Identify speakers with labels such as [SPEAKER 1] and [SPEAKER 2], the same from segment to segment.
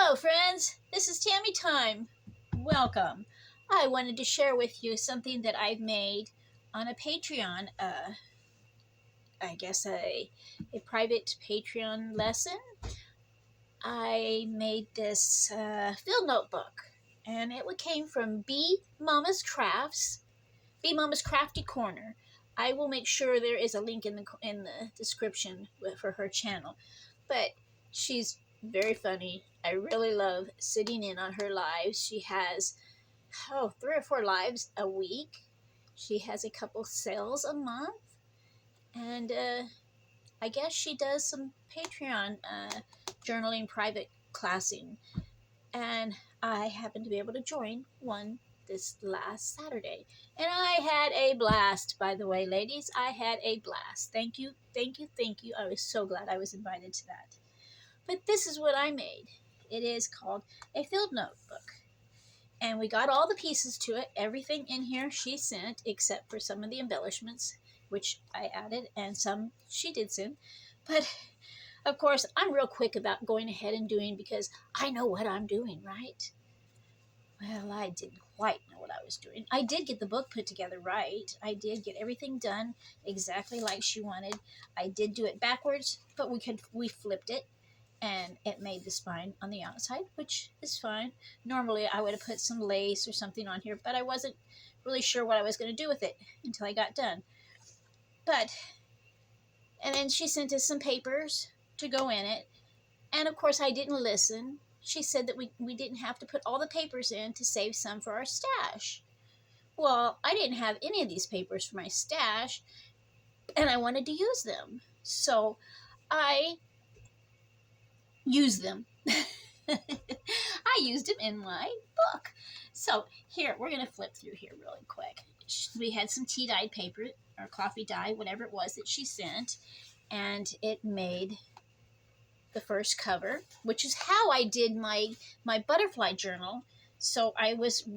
[SPEAKER 1] Hello, friends. This is Tammy Time. Welcome. I wanted to share with you something that I've made on a Patreon. I guess a private Patreon lesson. I made this field notebook, and it came from Bmascraftycorner. I will make sure there is a link in the description for her channel, but she's very funny. I really love sitting in on her lives. She has 3 or 4 lives a week. She has a couple sales a month, and I guess she does some Patreon journaling private classing, and I happened to be able to join one this last Saturday, and I had a blast. By the way, ladies, I had a blast. Thank you, thank you, thank you. I was so glad I was invited to that. But this is what I made. It is called a field notebook, and we got all the pieces to it. Everything in here she sent, except for some of the embellishments, which I added, and some she did send. But of course, I'm real quick about going ahead and doing, because I know what I'm doing, right? Well, I didn't quite know what I was doing. I did get the book put together right. I did get everything done exactly like she wanted. I did do it backwards, but we flipped it, and it made the spine on the outside, which is fine. Normally, I would have put some lace or something on here, but I wasn't really sure what I was going to do with it until I got done. And then she sent us some papers to go in it, and of course, I didn't listen. She said that we didn't have to put all the papers in to save some for our stash. Well, I didn't have any of these papers for my stash, and I wanted to use them. So I used them. I used them in my book. So here, we're going to flip through here really quick. We had some tea-dyed paper, or coffee dye, whatever it was that she sent, and it made the first cover, which is how I did my butterfly journal. So I was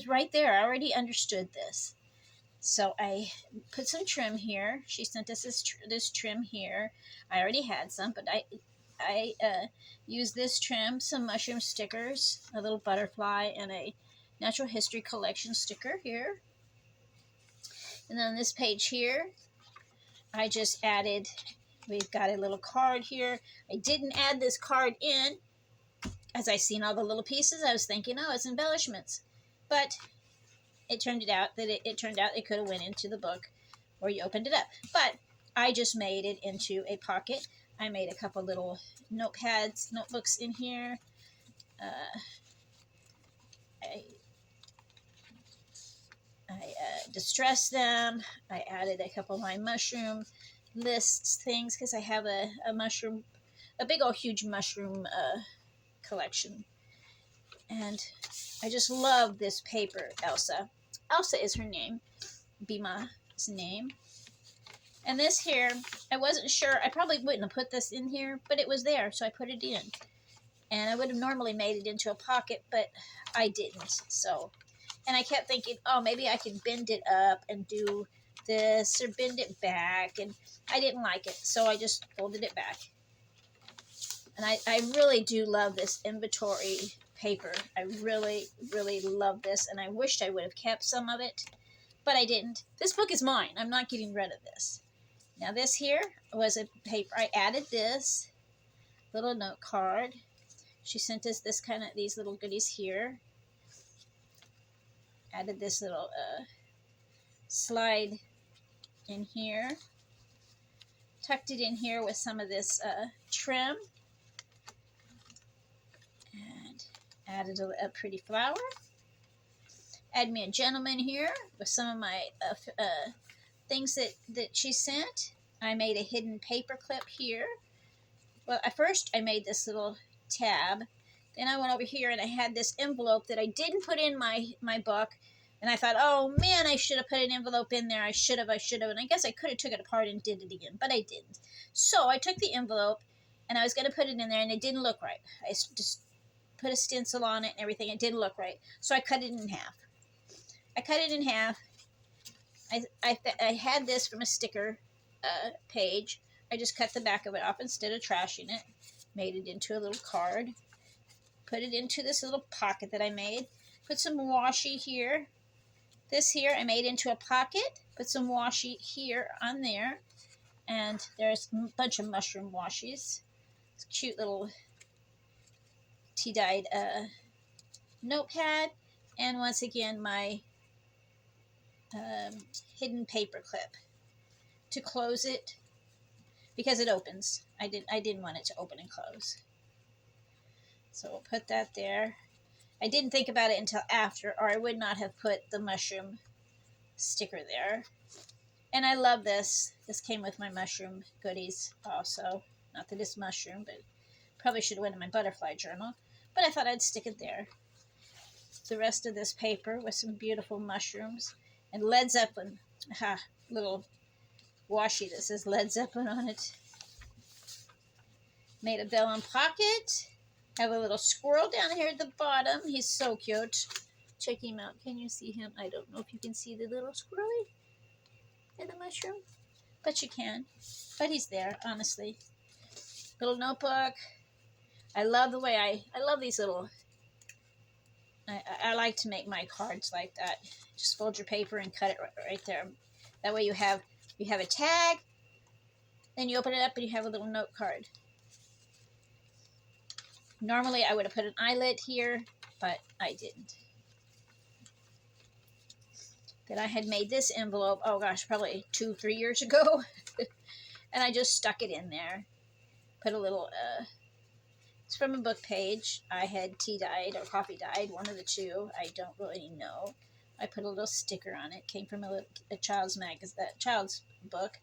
[SPEAKER 1] right there. I already understood this. So I put some trim here. She sent us this trim here. I already had some, but I used this trim, some mushroom stickers, a little butterfly, and a natural history collection sticker here. And then on this page here, I just added, we've got a little card here. I didn't add this card in. As I seen all the little pieces, I was thinking, oh, it's embellishments. But it turned out that it could have went into the book or you opened it up. But I just made it into a pocket. I made a couple little notebooks in here. I distressed them. I added a couple of my mushroom lists things, because I have a big old huge mushroom collection. And I just love this paper, Elsa. Elsa is her name, Bima's name. And this here, I wasn't sure. I probably wouldn't have put this in here, but it was there, so I put it in. And I would have normally made it into a pocket, but I didn't. So, and I kept thinking, oh, maybe I could bend it up and do this or bend it back. And I didn't like it, so I just folded it back. And I really do love this inventory paper. I really, really love this, and I wished I would have kept some of it, but I didn't. This book is mine. I'm not getting rid of this. Now this here was a paper. I added this little note card. She sent us these little goodies here. Added this little slide in here. Tucked it in here with some of this trim. And added a pretty flower. Add me a gentleman here with some of my things that she sent. I made a hidden paper clip here. Well, at first I made this little tab. Then I went over here and I had this envelope that I didn't put in my book. And I thought, oh man, I should have put an envelope in there. I should have. And I guess I could have took it apart and did it again, but I didn't. So I took the envelope and I was going to put it in there, and it didn't look right. I just put a stencil on it and everything. It didn't look right. So I cut it in half. I had this from a sticker page. I just cut the back of it off instead of trashing it. Made it into a little card. put it into this little pocket that I made. Put some washi here. This here I made into a pocket. Put some washi here on there. And there's a bunch of mushroom washies. It's a cute little tea-dyed notepad. And once again, my hidden paper clip to close it because it opens. I didn't want it to open and close. So we'll put that there. I didn't think about it until after, or I would not have put the mushroom sticker there. And I love this. This came with my mushroom goodies also. Not that it's mushroom, but probably should have went in my butterfly journal. But I thought I'd stick it there. The rest of this paper with some beautiful mushrooms and Led Zeppelin. Aha, little washi that says Led Zeppelin on it. Made a vellum pocket. Have a little squirrel down here at the bottom. He's so cute. Check him out. Can you see him? I don't know if you can see the little squirrely in the mushroom, but you can. But he's there, honestly. Little notebook. I love the way I love these little. I like to make my cards like that. Just fold your paper and cut it right there. That way you have a tag. Then you open it up and you have a little note card. Normally I would have put an eyelet here, but I didn't. That I had made this envelope, oh gosh, probably 2-3 years ago. And I just stuck it in there. Put a little, it's from a book page. I had tea dyed or coffee dyed, one of the two. I don't really know. I put a little sticker on it. Came from a child's magazine, child's book.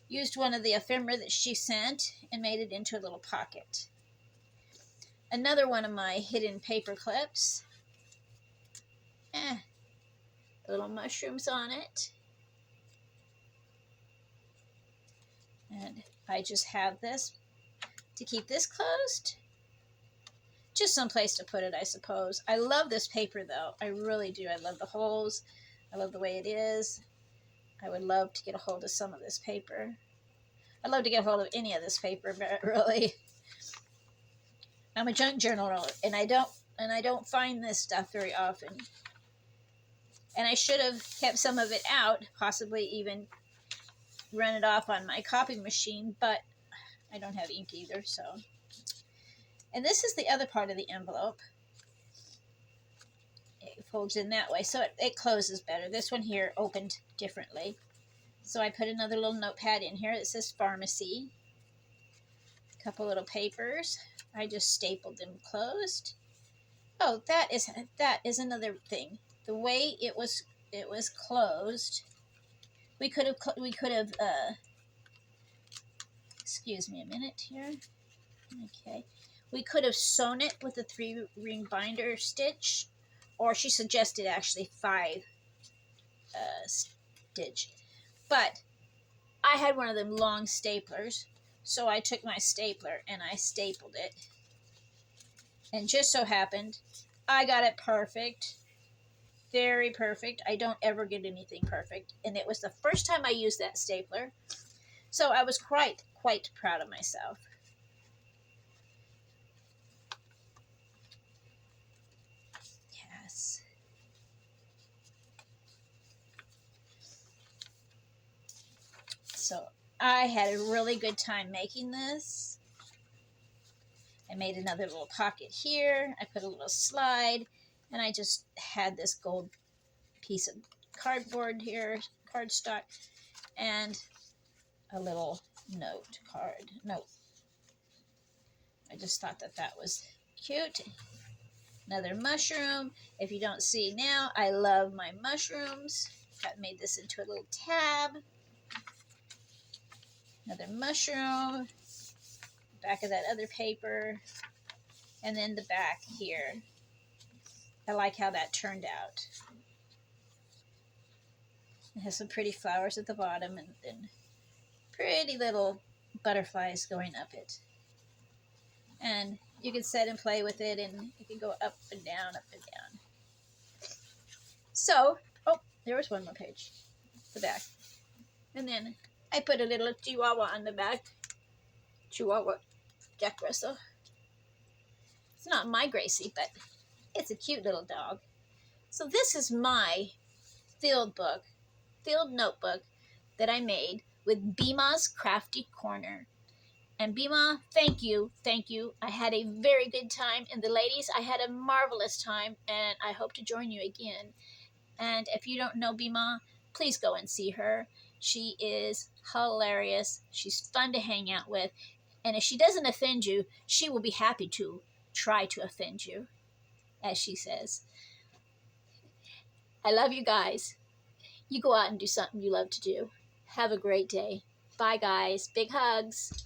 [SPEAKER 1] Used one of the ephemera that she sent and made it into a little pocket. Another one of my hidden paper clips. Little mushrooms on it. And I just have this to keep this closed. Just some place to put it, I suppose. I love this paper, though. I really do. I love the holes. I love the way it is. I would love to get a hold of some of this paper. I'd love to get a hold of any of this paper, but really, I'm a junk journaler, and I don't find this stuff very often. And I should have kept some of it out, possibly even run it off on my copy machine, but I don't have ink either, so. And this is the other part of the envelope. It folds in that way, so it closes better. This one here opened differently. So I put another little notepad in here that says pharmacy. A couple little papers. I just stapled them closed. Oh, that is another thing. The way it was closed, we could have excuse me a minute here. Okay. We could have sewn it with a 3-ring binder stitch, or she suggested actually 5 stitch. But I had one of them long staplers, so I took my stapler and I stapled it. And just so happened, I got it perfect. Very perfect. I don't ever get anything perfect. And it was the first time I used that stapler. So I was quite proud of myself. Yes. So I had a really good time making this. I made another little pocket here. I put a little slide. And I just had this gold piece of cardboard here, cardstock, and a little note. I just thought that was cute. Another mushroom. If you don't see now, I love my mushrooms. I made this into a little tab. Another mushroom. Back of that other paper. And then the back here. I like how that turned out. It has some pretty flowers at the bottom and pretty little butterflies going up it. And you can set and play with it, and it can go up and down, up and down. So, oh, there was one more page. The back. And then I put a little chihuahua on the back. Chihuahua Jack Russell. It's not my Gracie, but it's a cute little dog. So this is my field notebook that I made with Bma's Crafty Corner. And Bma, thank you, thank you. I had a very good time, and the ladies, I had a marvelous time, and I hope to join you again. And if you don't know Bma, please go and see her. She is hilarious. She's fun to hang out with. And if she doesn't offend you, she will be happy to try to offend you, as she says. I love you guys. You go out and do something you love to do. Have a great day. Bye, guys. Big hugs.